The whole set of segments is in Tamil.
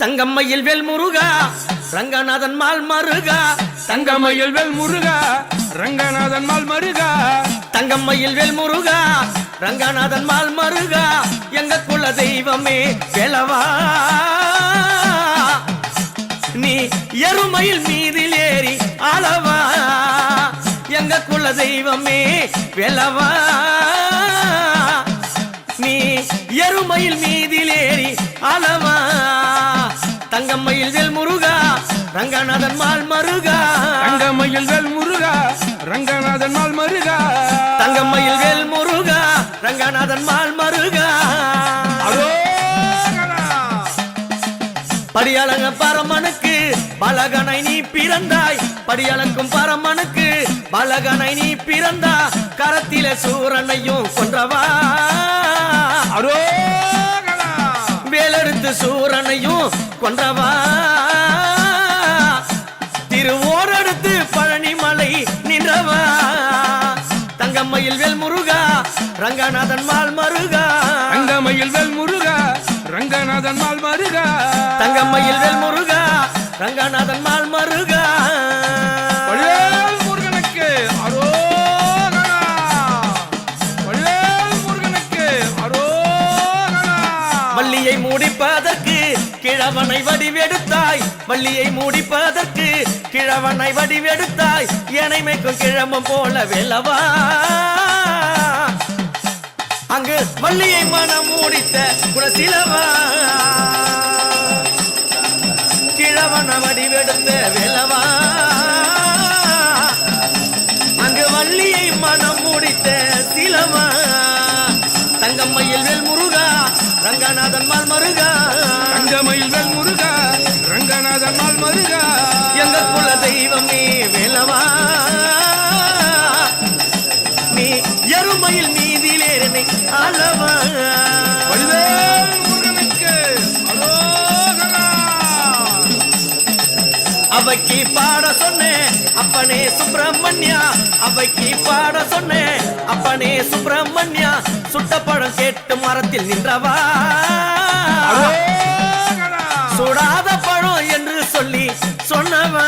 தங்கம்மையில் வேல் முருகா ரங்கநாதன் மால் மருகா. தங்கம்மையில் வேல் முருகா ரங்கநாதன் மால் மருகா. தங்கம்மையில் வேல் முருகா ரங்கநாதன் மால் மருகா. எங்க குல தெய்வமே வேலவா, நீ எருமையில் மீதில் ஏறி ஆளவா. எங்க குல தெய்வமே வேலவா, நீ எருமையில் மீதில் ஏறி ஆளவா. தங்கம்மையில் வேல் முருகா ரங்கநாதன் மால் மருகா. தங்கம்மையில் வேல் முருகா ரங்கநாதன் மால் மருகா. தங்கம்மையில் வேல் முருகா ரங்கநாதன் மால் மருகா. படியளங்க பரமனுக்கு பலகனை நீ பிறந்தாய். படியளக்கும் பரமனுக்கு பலகனை நீ பிறந்தா. கரத்தில சூரனையும் கொன்றவா, வேலெடுத்து சூரனையும் கொன்றவா. திருவோரெடுத்து பழனிமலை நின்றவா. தங்கம்மையில் வேல் முருகா ரங்கநாதன் மால் மருகா. தங்கம்மையில் வேல் முருகா ரங்கநாதன் மால் மருகா. தங்கம்மையில் வேல் முருகா ரங்கநாதன் மால் மருகா. முருகனுக்கு அரோகரா, முருகனுக்கு அரோகரா. வள்ளியை மூடிப்பதற்கு கிழவனை வடிவெடுத்தாய். வள்ளியை மூடிப்பதற்கு கிழவனை வடிவெடுத்தாய். எனைமைக்கும் கிழமும் போல வேலவா, அங்கு வள்ளியை மனம் மூடித்த குலசிலவா. கிழவன வடிவெடுத்த வேலவா, அங்கு வள்ளியை மனம் மூடித்த சிலவா. தங்கம்மையில் வேல் முருகா ரங்கநாதன் மால் மருகா. தங்கம்மையில் வேல் முருகா ரங்கநாதன் மால் மருகா. எங்க குல தெய்வமே வேலவா, நீ எருமையில் மீதிலேறனை ஆளவா. முருகனுக்கு அரோகரா. அவைக்கு பாட சொன்னேன் அப்பனே சுப்பிரமணியா. அவைக்கு பாட சொன்னேன் அப்பனே சுப்பிரமணியா. சுட்ட பழம் கேட்டு மரத்தில் நின்றவா, சுடாத பழம் என்று சொல்லி சொன்னவா.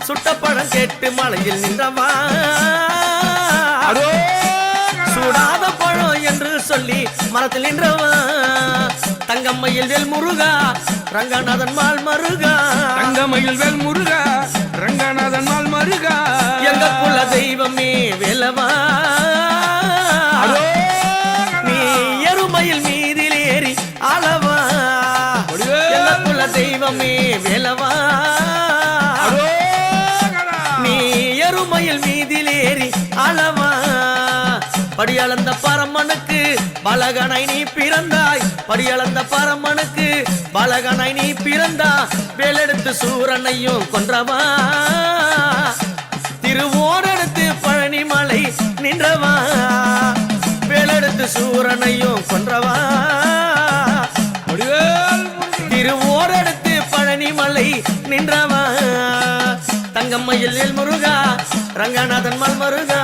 சுட்ட பழம் கேட்டு மலையில் நின்றவா, சுடாத பழம் என்று சொல்லி மரத்தில் நின்றவா. தங்கம்மையில் வேல் முருகா ரங்கநாதன் மால் மருகா. தங்கம்மையில் வேல் முருகா ரங்கநாதன் மால் மருகா. எங்க குல தெய்வமே வேலவா, நீ எருமையில் மீதில் ஏறி ஆளவா. எங்க குல தெய்வமே வேலவா, நீ எருமையில் மீதில் ஏறி ஆளவா. படியளந்த பரமனுக்கு பலகனை நீ பிறந்தாய். படியளந்த பரமனுக்கு பலகனை நீ பிறந்தா. வேலெடுத்து சூரனையும் கொன்றவா, திருவோரெடுத்து பழனிமலை நின்றவா. வேலெடுத்து சூரனையும் கொன்றவா, திருவோரெடுத்து பழனிமலை நின்றவா. தங்கம்மையில் வேல் முருகா ரங்கநாதன் மால் மருகா.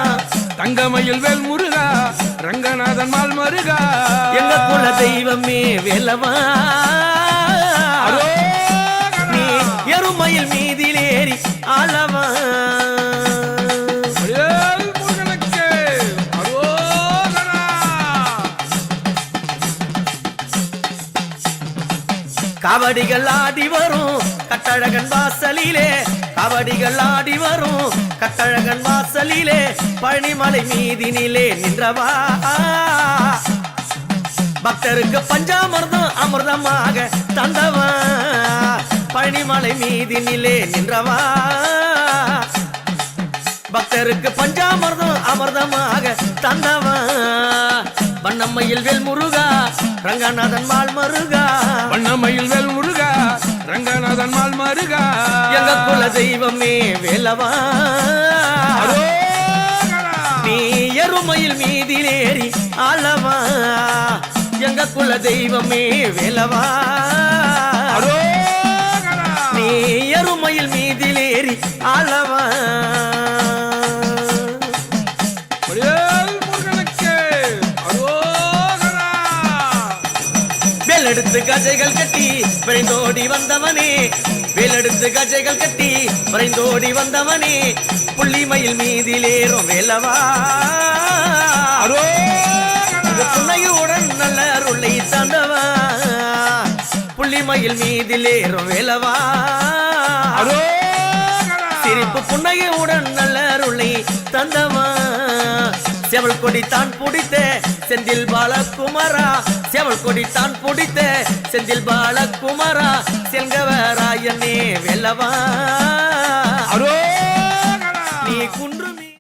தங்கம்மையில் வேல் முருகா ரங்கநாதன் மால் மருகா. எங்க குல தெய்வமே வேலவா, நீ எருமையில் மீதில் ஏறி ஆளவா. முருகனுக்கு அரோகரா. காவடிகள் ஆடி வரும் கட்டழகன் வாசலிலே. காவடிகள் ஆடி வரும் கட்டழகன் வாசலிலே. பழனிமலை மீதினிலே நின்றவா, பக்தருக்கு பஞ்சாமிர்தம் அமிர்தமாக தந்தவா. பழனிமலை மீதினிலே நின்றவா, பக்தருக்கு பஞ்சாமிர்தம் அமிர்தமாக தந்தவா. வண்ணம்மையில் வேல் முருகா ரங்கநாதன் மால் மருகா. வண்ணம்மையில் வேல் முருகா ரங்கநாதன் மால் மருகா. எங்க குல தெய்வமே வேலவா, நீ எருமையில் மீதில் ஏறி ஆளவா. எங்க குல தெய்வமே வேலவா, நீ எருமையில் மீதில் ஏறி ஆளவா. வேலெடுத்து கஜைகள் கட்டி விரைந்தோடி வந்தவனே வேலெடுத்து கஜைகள் கட்டி விரைந்தோடி வந்தவனே புள்ளிமயில் மீதிலேறும் வேலவா புன்னையுடன் நல்ல அருளை தந்தவா புள்ளிமயில் மீதிலேறும் வேலவா சிரிப்பு புன்னையுடன் நல்ல அருளை தந்தவா செவல் கொடி தான் பிடித்த செந்தில் பாலகுமாரா செவல் கொடி தான் பிடித்த செந்தில் பாலகுமாரா செல்கவராயனே வெல்லவா